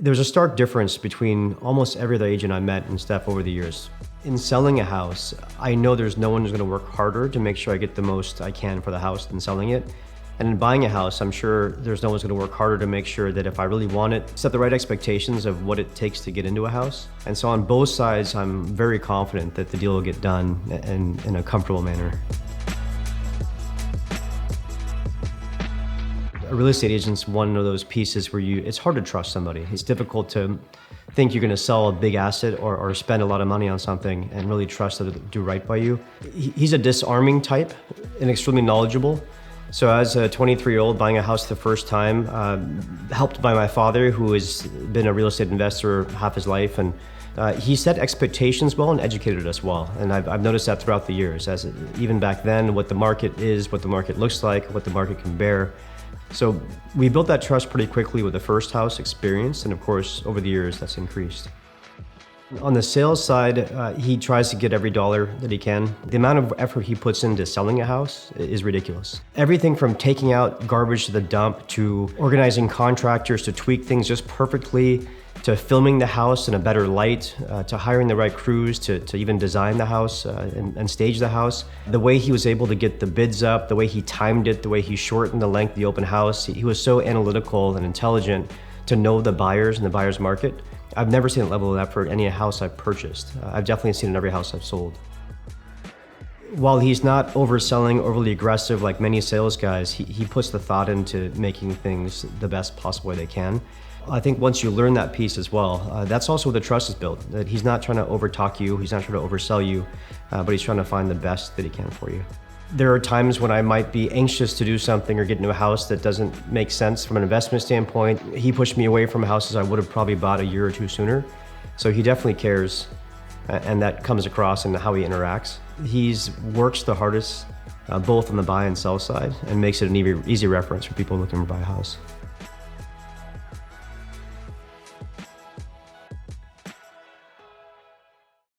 There's a stark difference between almost every other agent I met and Steph over the years. In selling a house, I know there's no one who's gonna work harder to make sure I get the most I can for the house than selling it. And in buying a house, I'm sure there's no one's gonna work harder to make sure that if I really want it, set the right expectations of what it takes to get into a house. And so on both sides, I'm very confident that the deal will get done in a comfortable manner. A real estate agent's one of those pieces where it's hard to trust somebody. It's difficult to think you're gonna sell a big asset or spend a lot of money on something and really trust that it'll do right by you. He's a disarming type and extremely knowledgeable. So as a 23-year-old buying a house the first time, helped by my father, who has been a real estate investor half his life, and he set expectations well and educated us well. And I've noticed that throughout the years, even back then, what the market is, what the market looks like, what the market can bear. So we built that trust pretty quickly with the first house experience, and of course, over the years, that's increased. On the sales side, he tries to get every dollar that he can. The amount of effort he puts into selling a house is ridiculous. Everything from taking out garbage to the dump, to organizing contractors to tweak things just perfectly, to filming the house in a better light, to hiring the right crews to even design the house and stage the house. The way he was able to get the bids up, the way he timed it, the way he shortened the length of the open house, he was so analytical and intelligent to know the buyers and the buyer's market. I've never seen a level of that for any house I've purchased. I've definitely seen it in every house I've sold. While he's not overselling, overly aggressive like many sales guys, he puts the thought into making things the best possible way they can. I think once you learn that piece as well, that's also where the trust is built. That he's not trying to overtalk you, he's not trying to oversell you, but he's trying to find the best that he can for you. There are times when I might be anxious to do something or get into a house that doesn't make sense from an investment standpoint. He pushed me away from houses I would have probably bought a year or two sooner. So he definitely cares, and that comes across in how he interacts. He works the hardest, both on the buy and sell side, and makes it an easy reference for people looking to buy a house.